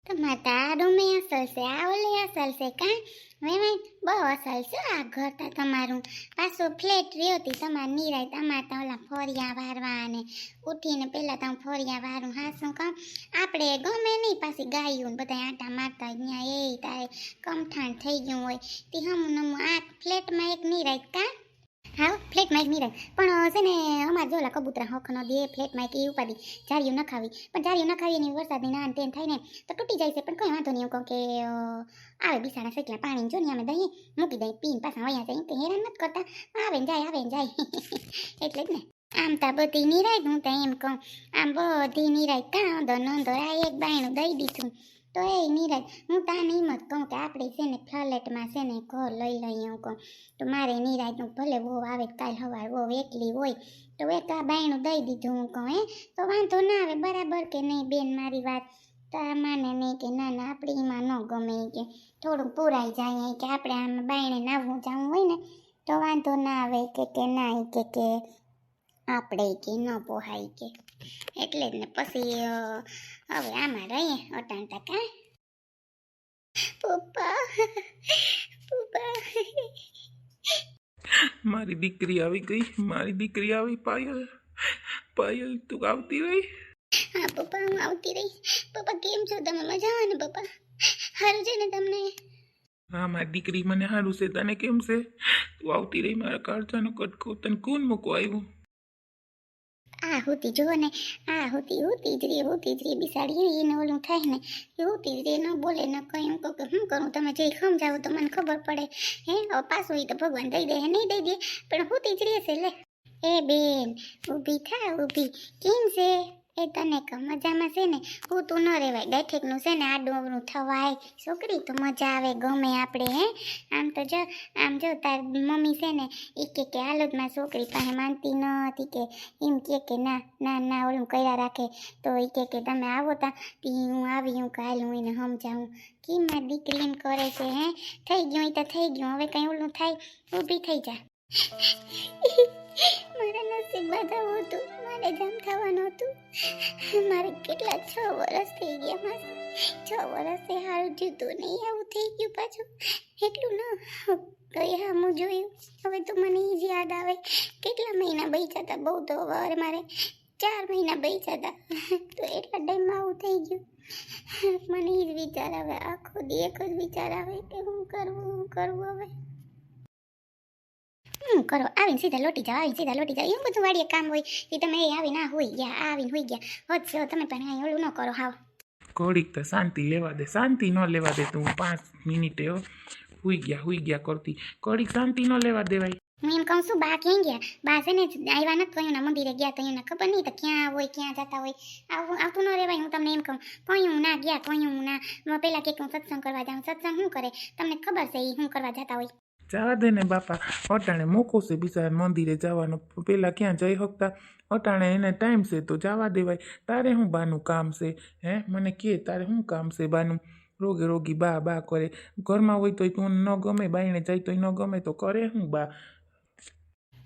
તમારે તારું મેં અસલ છે આ ઓલે અસલ છે કાં વેવાય બહુ અસલ છે આ ઘર તા તમારું પાછું ફ્લેટ રહ્યો હતી તમારે નિરાય તમારે તો ઓલા ફોરિયા વારવા અને ઉઠીને પહેલાં તમે ફોરિયા વારું હા શું કામ આપણે ગમે નહીં પાછી ગાયું ને બધા આંટા મારતા ત્યાં એ તારે કમઠાણ થઈ ગયું હોય તે હમું નમું આ ફ્લેટમાં એક નિરાય કાં હા ફ્લેટમાં એક નિરાય પણ છે ને અમારે જોલા કબૂતરા હોખ ન દે ફ્લેટમાં એક એ ઉપાડી જાળીયું ન ખાવી પણ જાળીયું ન ખાવી એની વરસાદની નાન તેન થાય ને તો તૂટી જાય છે પણ કંઈ વાંધો નહીં એવું કહું કે આવે બિસાડા સેકલા પાણી જો ને અમે દઈએ મૂકી દઈએ પીને પાછા વયા જાય તો હેરાન નથી કરતા આવે ને જાય એટલે જ ને આમ તા બધી નિરાય હું તો એમ કહું આમ બધી નિરાય કાં નંદો આ એક બાયણું દઈ દીધું તો એ નિરાય હું તાને એમ જ કહું કે આપણે છે ને ફ્લેટમાં છે ને ઘર લઈ લઈએ હું કહું તો મારે નિરાયનું ભલે વહુ આવે કાલ સવાર વહુ એકલી હોય તો એક આ બાયણું દઈ દીધું હું કહું તો વાંધો ના આવે બરાબર કે નહીં બેન મારી વાત તો આ માને નહીં કે ના ના આપણે એમાં ન ગમે કે થોડુંક પુરાઈ જાય કે આપણે આમાં બાયણે નાવું જવું હોય ને તો વાંધો ના આવે કે ના કે આપણે કે ન પોહાય કે એટલે જ ને પછી હવે આમાં રહીએ અટાણતા કાં પપ્પા પપ્પા મારી દીકરી આવી ગઈ, મારી દીકરી આવી. પાયલ, પાયલ તું આવતી રહી? હા પપ્પા હું આવતી રહી. પપ્પા કેમ છો તમે? મજા ને પપ્પા? સારું છે ને તમને? હા મારી દીકરી મને સારું છે, તને કેમ છે? તું આવતી રહી મારા કાળજાનો કટકો. તને કોણ મૂકવા આવ્યું? આ હોતી જો ને આ હોતી જ રે બિસાડી એને ઓલું થાય ને એ હોતી જ રે ન બોલે ન કંઈ હું કહું કે શું કરું તમે જે સમજાવો તો મને ખબર પડે હે હવે પાછું એ તો ભગવાન દઈ દે નહીં દઈ દે પણ હોતી જ રહેશે લે. એ બેન ઊભી થા ઊભી. કેમ છે? એ તને ક મજામાં છે ને? હું તું ન રહેવાય ગાંઠેકનું છે ને આડું અવળું થવાય છોકરી તો મજા આવે ગમે આપણે હે આમ તો જો આમ જો તાર મમ્મી છે ને એ કે હાલતમાં છોકરી પાસે માનતી ન હતી કે એમ કે ના ના ના ઓલું કર્યા રાખે તો એ કે તમે આવો તા હું આવી હું કાલ હું એને સમજાવું કેમ મારી દીકરી એમ કરે છે હે થઈ ગયું એ તો થઈ ગયું હવે કંઈ ઓલું થાય ઊભી થઈ જા. મારા નસીબ બધાવું હતું મારે જામ થવાનું હતું. મારે કેટલા 6 વર્ષ થઈ ગયા મારે 6 વર્ષથી સારું જીતું નહીં આવું થઈ ગયું પાછું એટલું ન કઈ હું જોયું હવે તો મને એ જ યાદ આવે કેટલા મહિના બચ્યા હતા બહુ તો હવે મારે 4 મહિના બચ્યા હતા તો એટલા ટાઈમમાં આવું થઈ ગયું. મને એ જ વિચાર આવે આખો દી એક જ વિચાર આવે કે હું કરવું હવે કરો આવીને સીધા લોટી જાઓ એવું બધું વાડીએ કામ હોય એ તમે આવી ના હોઈ ગયા આવીને હોઈ ગયા હોત છો તમે પણ અહીં ઓલું ન કરો હાવ. ઘડીક તો શાંતિ લેવા દે, શાંતિ ન લેવા દે તું. 5 મિનિટે હુઈ ગયા કરતી. ઘડીક શાંતિ ન લેવા દેવાય. હું એમ કહું છું બા ક્યાં ગયા? બા છે ને આવ્યા નથી કયું મંદિરે ગયા તો એને ખબર નહીં તો ક્યાં હોય ક્યાં જતા હોય આવતું ન રહેવાય. હું તમને એમ કહું કયું ના ગયા કયું ના પેલા કે હું સત્સંગ કરવા જાઉં. સત્સંગ શું કરે તમને ખબર છે એ શું કરવા જતા હોય? જવા દે ને બાપા, અટાણે મોકો છે બિચારા મંદિરે જવાનો. પેલા ક્યાં જઈ શકતા? અટાણે એને ટાઈમ છે તો જવા દેવાય. તારે શું બાનું કામ છે? હે મને કે તારે શું કામ છે બાનું? રોગી બા કરે. ઘરમાં હોય તોય તું ન ગમે, બાઈને જાય તોય ન ગમે તો કરે શું બા?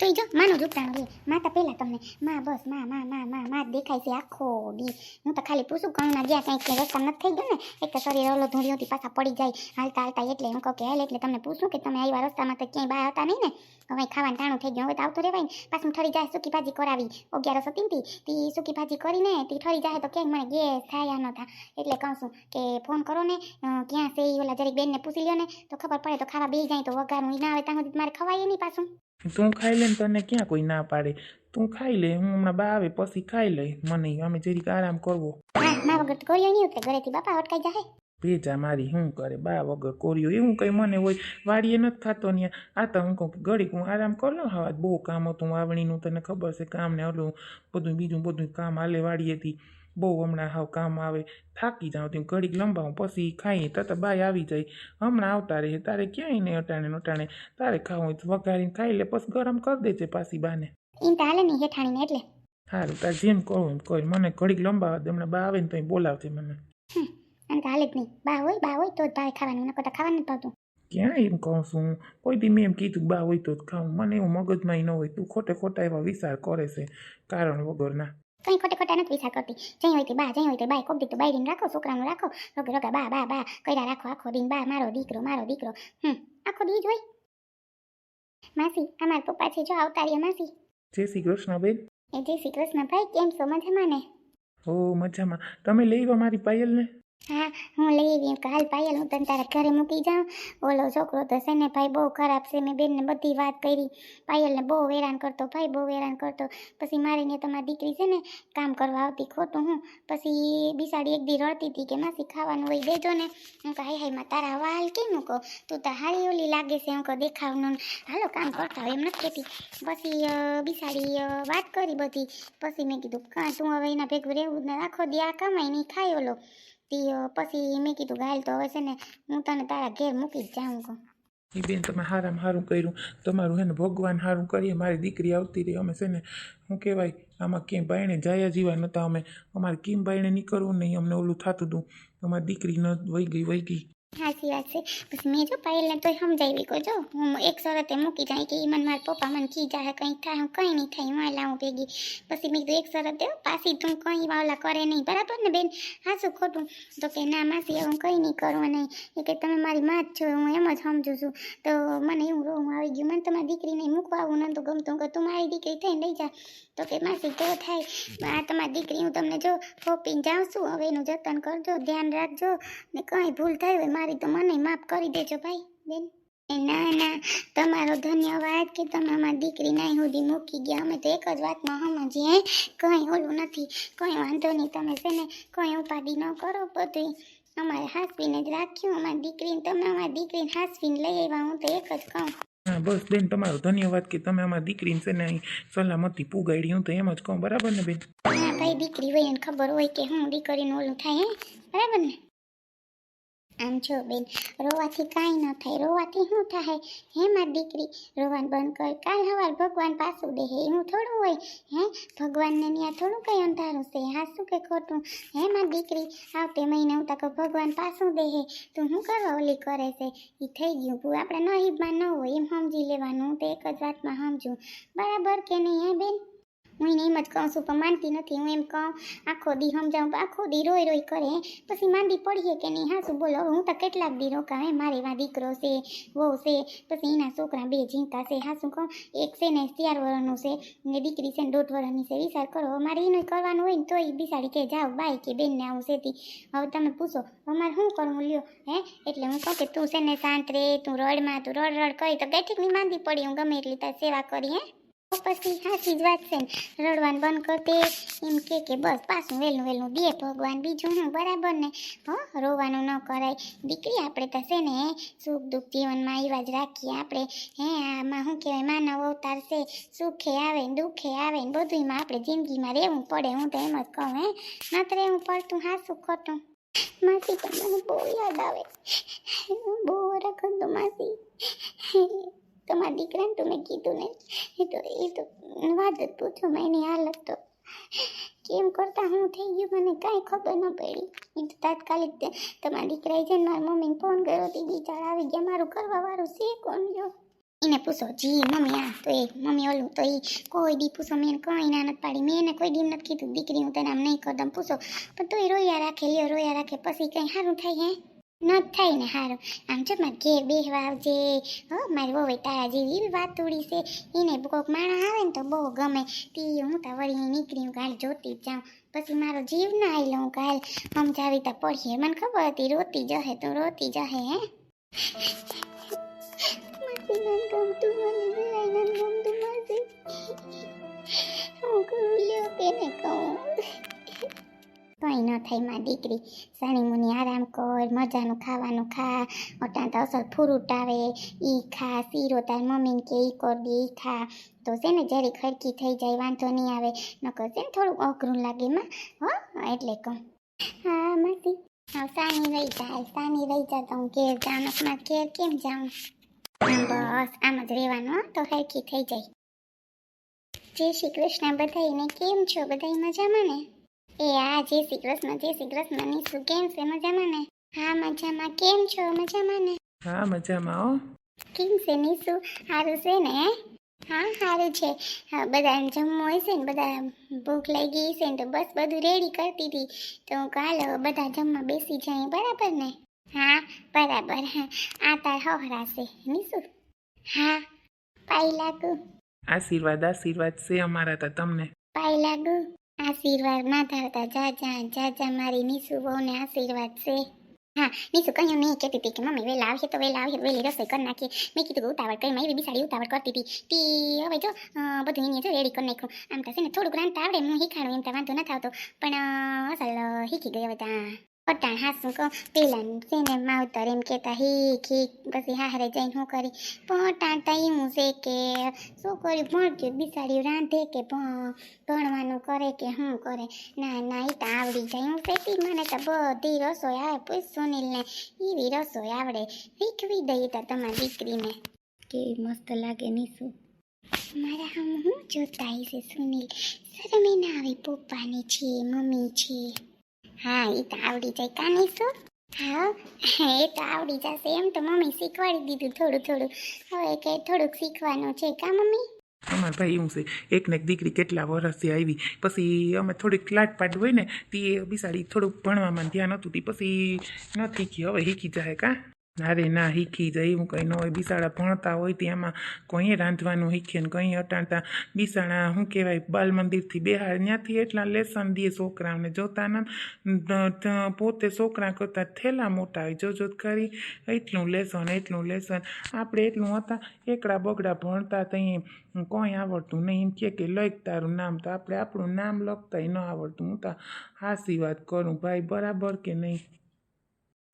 તો જો માનું જુગતાણું રે માતા પહેલા તમને બસ માં દેખાય છે આખો દી. હું તો ખાલી પૂછું કણના ગયા કંઈક કે રસ્તા નથી થઈ ગયો ને એક તો શરીર ઓલો ધૂળીઓથી પાછા પડી જાય હાલતા એટલે હું કહું કે હાલ એટલે તમને પૂછું કે તમે આવ્યા રસ્તામાં તો ક્યાંય બહાર હતા નહીં ને? હવે ખાવાનું ટાણું થઈ ગયું હવે તો આવતું રહેવાય ને પાછું ઠરી જાય. સૂકી ભાજી કરાવી 11 હતી તે સૂકી ભાજી કરીને તે ઠરી જાય તો ક્યાંક મને ગેસ થાય ન થાય એટલે કહું છું કે ફોન કરો ને ક્યાં છે એ ઓલા જરીક બેનને પૂછી લ્યો ને તો ખબર પડે તો ખાવા બેસી જાય તો વઘારું ના આવે ત્યાં સુધી મારે ખવાય નહીં પાછું. તું ખાઈ લે ને તને ક્યાં કોઈ ના પાડે. તું ખાઈ લે, હું હમણાં બા આવે પછી ખાઈ લઈ. મને અમે જરીક આરામ કરવો. ના વગર તો કોરિયો નહીં ઉતરે ઘરેથી બાપા અટકાઈ જાય. ભેજા મારી શું કરે બા વગર કોરિયો? એવું કંઈ મને હોય વાડીએ નથી ખાતો ને આ તો હું કહું કે ઘડીક હું આરામ કરી લઉં. હવે બહુ કામ હતું વાવણીનું, તને ખબર છે કામ ને ઓલું બીજું બધું કામ હાલે વાડીએથી બહુ હમણાં હાવ કામ આવે થાકી જાઉં તેમ ઘડીક લંબાવું પછી ખાઈએ તો બાય આવી જાય. હમણાં આવતા રહે તારે ક્યાંય નહીં અટાણે તારે ખાવું હોય તો વઘારીને ખાઈ લે પછી ગરમ કરી દેજે પાછી બાને. ઈન તો હાલે નહીં હેઠાણીને એટલે સારું તારે જેમ કહું એમ કહે. મને ઘડીક લંબાવા દે, હમણાં બા આવે ને તો બોલાવજે મને. આમ તો હાલે જ નહીં. બા હોય તો જ ભાવે ખાવાનું નકર તો ખાવાનું નથી ભાવતું. ક્યાં એમ કહું છું? કોઈ દી મેં એમ કીધું બા હોય તો જ ખાવું. મને એવું મગજમાં ન હોય. તું ખોટા એવા વિચાર કરે છે કારણ વગરના. કંઈ ખોટે ખોટા નથી વિચાર કરતી. જઈ હોય તે બા, જઈ હોય તે બાય, કોક દી તો બાયડીને રાખો, છોકરાનું રાખો, રોગે રોગા બા બા બા કર્યા રાખો આખો દિન, બા મારો દીકરો મારો દીકરો. આખો દી જ હોય. માસી અમારા પપ્પા છે જો, આવતા રહ્યા માસી. જય શ્રી કૃષ્ણ બેન. એ જય શ્રી કૃષ્ણ ભાઈ, કેમ છો? મજામાં ને? હો મજામાં. તમે લઈ આવ્યા મારી પાયલને? હા હું લઈ આવી. કાલ પાયલ હું તને તારા ઘરે મૂકી જાઉં. ઓલો છોકરો તો છે ને ભાઈ બહુ ખરાબ છે. મેં બેનને બધી વાત કરી. પાયલને બહુ હેરાન કરતો ભાઈ, બહુ હેરાન કરતો. પછી મારીને તમારી દીકરી છે ને કામ કરવા આવતી ખોટું. હું પછી બિસાડી એક દી રડતી હતી કે માસી ખાવાનું હોય દેજો ને. હું કહે હાય હાયમાં તારા વાલ કેમ મૂકો, તું તો હારી ઓલી લાગે છે. હું કહું દેખાવનું હાલો કામ કરતા હોય એમ નથી કહેતી. પછી બિસાડી વાત કરી બધી. પછી મેં કીધું કાં તું હવે એના ભેગું રહેવું ને આખો દી આ કમાઈ નહીં ખાય ઓલો. પછી મેં કીધું ગાલ તો હવે છે ને હું તને તારા ઘેર મૂકી જ જાઉં કહું. એ બેન તમે હારામાં સારું કર્યું. તમારું હે ને ભગવાન સારું કરીએ. મારી દીકરી આવતી રહી. અમે છે ને શું કહેવાય આમાં ક્યાંય બાયણે જાયા જીવા નહોતા. અમારે કેમ બાયણે નીકળવું નહીં, અમને ઓલું થતું હતું. અમારી દીકરી ન વહી ગઈ. સાચી વાત છે. પછી મેં જો પાયલને તો સમજાવી કહો જો હું એક શરતે મૂકી જાય કે મને મારા પપ્પા મને કી જાય કંઈ થાય હું કંઈ નહીં થાય હું લાવું ભેગી. પછી મેં કીધું એક શરત પાછી તું કંઈ વાવલા કરે નહીં, બરાબર ને બેન? હાચું ખોટું? તો કે ના માસી હું કંઈ નહીં કરવા નહીં. એ કે તમે મારી માં જ છો, હું એમ જ સમજું છું. તો મને એવું રોવું આવી ગયું. મને તમારી દીકરીને મૂકવા આવું નહોતું ગમતું કે તું મારી દીકરી થઈને લઈ જા. તો કે માસી તો થાય આ તમારી દીકરી હું તમને જો ફોપીને જાઉં છું. હવે એનું જતન કરજો, ધ્યાન રાખજો ને કંઈ ભૂલ થઈ હોય મારી તો મને માફ કરી દેજો ભાઈ બેન. ના ના તમારો ધન્યવાદ કે તમે અમારી દીકરી નાઈ સુધી મૂકી ગયા. અમે તો એક જ વાતમાં સમજીએ કંઈ ઓલું નથી, કંઈ વાંધો નહીં. તમે છે ને કંઈ ઉપાધિ ન કરો. બધું અમારે હાસવીને જ રાખ્યું અમારી દીકરીને. તમે અમારી દીકરીને હાસવીને લઈ આવ્યા. હું તો એક જ કહું. હા બસ બેન તમારો ધન્યવાદ કે તમે અમારી દીકરીને છે ને અહીં સલામતી પુગાડી. હું તો એમ જ કહું, બરાબર ને બેન? હા ભાઈ દીકરી હોય એને ખબર હોય કે હું દીકરીનું ઓલું થાય બરાબર ને? આમ છો બેન રોવાથી કાંઈ ન થાય. રોવાથી શું થાય હે મારી દીકરી? રોવાનું બંધ કર. કાલ સવાર ભગવાન પાછું દે એવું થોડું હોય હે? ભગવાનને ત્યાં થોડું કંઈ અંધારું છે? હાસું કે ખોટું હે મારી દીકરી? આવતે મહિને હું તો ભગવાન પાછું દે તું શું કરવા ઓલી કરે છે? એ થઈ ગયું પૂ આપણે નહીબમાં ન હોય એમ સમજી લેવાનું. હું તો એક જ વાતમાં સમજું, બરાબર કે નહીં હે બેન? હું એને એમ જ કહું છું પણ માનતી નથી. હું એમ કહું આખો દી સમજાવું આખો દી રોઈ કરે પછી માંદી પડીએ કે નહીં? હાસું બોલો. હવે હું તો કેટલાક દી રોકાવે. મારે એમાં દીકરો છે, વહુ છે, પછી એના છોકરા બે ઝીંકા છે. હાસું કહું એક છે ને 4 વર્ષનું છે ને દીકરી છે ને 1.5 વર્ષની છે. વિચાર કરો મારે એનું કરવાનું હોય ને તો એ બિસાડી કે જાઓ બાય કે બેનને આવું છેતી. હવે તમે પૂછો અમારે શું કરવું લ્યો હે? એટલે હું કહું કે તું છે ને શાંત રે, તું રડમાં તું રડ કરી તો ગેઠીકની માંદી પડી. હું ગમે એટલી તાર સેવા કરી હે? પછી સાચી જ વાત છે ને રડવાનું બંધ કરતે એમ કે બસ પાછું વહેલું દે ભગવાન. બીજું હું બરાબર ને? રોવાનું ન કરાય દીકરી. આપણે તો છે ને સુખ દુઃખ જીવનમાં એવા જ રાખીએ આપણે હે. આમાં શું કહેવાય માનવ અવતાર છે. સુખે આવે ને દુઃખે આવે ને બધુંમાં આપણે જિંદગીમાં રહેવું પડે. હું તો એમ જ કહું હે નથી રહેવું પડતું. હાસું ખોટું? માસી તો મને બહુ યાદ આવે. બહુ રખમ તો માસી તમારા દીકરાને તો મેં કીધું ને એ તો વાત જ પૂછો. એની હાલત તો કેમ કરતા હું થઈ ગયું મને કાંઈ ખબર ન પડી. એ તો તાત્કાલિક તમારા દીકરાએ છે ને મારા મમ્મીને ફોન કર્યો હતી. બિચારા આવી ગયા. મારું કરવાવાળું છે કોણ જો એને પૂછો જી મમ્મી આ તો એ મમ્મી ઓલું તો એ કોઈ દી પૂછો. મેં કંઈ ના નથી પાડી. મેં એને કોઈ દી નથી કીધું દીકરી હું તને આમ નહીં કરદમ પૂછો. પણ તોય રોયા રાખે લ્યો રોયા રાખે. પછી કંઈ સારું થાય હે? ન થાય ને સારું. આમ જો મારે ઘેર બેહવા આવજે. મારી વહુ તારા જેવી એવી વાત ઉડી છે. એને કોઈક માણસ આવે ને તો બહુ ગમે. તી હું તો વળી નીકળી હું કાલ જોતી જ જાઉં. પછી મારો જીવ ના આવી લઉં કાલ સમજાવી તો પડીએ. મને ખબર હતી રોતી જશે તું રોતી જશે હે? માસી નન ગમતું મને જરાય નન ગમતું માસી. હું કરું લ્યો તેને કહું કંઈ ન થાય માં દીકરી. સાની મુની આરામ કર, મજાનું ખાવાનું ખા. અટાણ તો અસલ ફ્રૂટ આવે ઈ ખા. શીરો તાર મમ્મીને કે ઈ કર દે ઈ ખા તો છે ને જરી ખડકી થઈ જાય વાંધો નહીં આવે. નકર છે ને થોડુંક અઘરું લાગે માં એટલે કહું. હા માસી હા સાની રહી જાય સાની રહી જાય તો હું ઘેર જાઉં. નકમાં ઘેર કેમ જાઉં? બસ આમ જ રહેવાનું તો હરખી થઈ જાય. જય શ્રી કૃષ્ણ બધાઈને. કેમ છો બધાય મજામાં ને? એ હા જય શ્રી કૃષ્ણ નીસુ કેમ છે? મજામાં ને? હા મજામાં. કેમ છો? મજામાં ને? હા મજામાં હો. કેમ છે નીસુ? સારું છે ને? હા સારું છે. હા બધાને જમવું હોય છે ને, બધા ભૂખ લાગી છે ને, તો બસ બધું રેડી કરતી હતી. તો હું કહું હાલો બધા જમવા બેસી જાય, બરાબર ને? હા બરાબર. હા આ તાર હહરા છે નીસુ. હા પાઈ લાગુ. આશીર્વાદ આશીર્વાદ છે અમારા તો તમને. પાઈ લાગુ. આશીર્વાદ ના ધારતા જાજા જાજા મારી નીસુ બહુને આશીર્વાદ છે. હા નીસુ કહ્યું નહીં, કહેતી હતી કે મમ્મી વહેલા આવશે તો વહેલા આવશે, વહેલી રસોઈ કરી નાખીએ. મેં કીધું કે ઉતાવળ કરી, એવી બિસાડી ઉતાવળ કરતી હતી. તી હવે જો બધું એને જો રેડી કરી નાખ્યું. આમ તો છે ને થોડુંક રાંધતા આવડે, હું શીખાડું એમ તો વાંધો નથી આવતો, પણ અસલ શીખી ગઈ હવે ત્યાં. પટાણ હાસું કહું પેલા છે ને માવતર એમ કહેતા હીક હીક, પછી હારે જઈને શું કરી પટાણ તો એવું છે કે છોકરી ભણતી બિસાડી રાંધે કે ભણવાનું કરે કે શું કરે. ના ના એ તો આવડી જાય. હું કહેતી મને તો બધી રસોઈ આવે, પૂછ સુનિલને એવી રસોઈ આવડે, શીખવી દઈએ તો તમારી દીકરીને. કેવી મસ્ત લાગે નીસુ. મારા હમ હું જોતા છે સુનિલ, શરમ ના આવી, પપ્પાની છે મમ્મી છે. હા એ તો આવડી જાય કાની શું. હા એ તો આવડી જશે. એમ તો મમ્મી શીખવાડી દીધું થોડું થોડું, હવે કે થોડુંક શીખવાનું છે કા મમ્મી. અમારે ભાઈ એવું છે, એક ને એક દીકરી કેટલા વર્ષથી આવી, પછી અમે થોડીક લાટપાટ હોય ને તે બિસાડી થોડુંક ભણવામાં ધ્યાન હતું, તે પછી નથી શીખી, હવે શીખી જાય કા. અરે ના શીખી જાય એવું કંઈ ન હોય. બિસાડા ભણતા હોય તેમાં કંઈ રાંધવાનું શીખે ને કંઈ અટાણતા બિસાડા શું કહેવાય બાલ મંદિરથી બેહાડ ત્યાંથી એટલા લેસન દે છોકરાઓને, જોતા ના પોતે છોકરા કરતાં થેલા મોટા હોય જોજો કરી, એટલું લેસન. આપણે એટલું હતા એકડા બગડા ભણતા ત્યાં કોઈ આવડતું નહીં. એમ કે લખ તારું નામ, તો આપણે આપણું નામ લખતાય ન આવડતું. હું તો હાસી વાત કરું ભાઈ, બરાબર કે નહીં?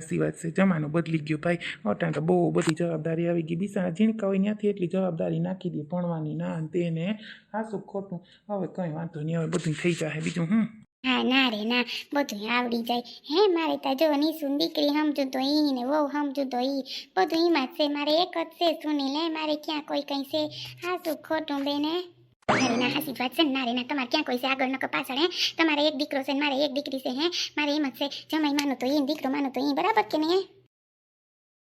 સાચી વાત છે, જમાનો બદલી ગયો ભાઈ. અટાણ તો બહુ બધી જવાબદારી આવી ગઈ. બિસાડા ઝીણકા હોય ત્યાંથી એટલી જવાબદારી નાખી દે ભણવાની, ના તેને હાસું ખોટું. હવે કંઈ વાંધો નહીં, હવે બધું થઈ જાય. બીજું હું હા ના રે ના, બધું આવડી જાય. હે મારે તા જો નીસુ દીકરી સમજુ તો ઈ ને વહુ સમજુ તો ઈ, બધું ઈમાં જ છે. મારે એક જ છે સુનિલ, મારે ક્યાં કોઈ કઈ છે હાસું ખોટું બેને. મારે ના હાસી જ વાત છે ને. ના રે ના, તમારે ક્યાં કોઈ છે આગળ નકર પાછળ? તમારે એક દીકરો છે ને મારે એક દીકરી છે. મારે એમ જ છે, જમાઈ માનું તો ઈ, દીકરો માનું તો ઈ, બરાબર કે નહીં?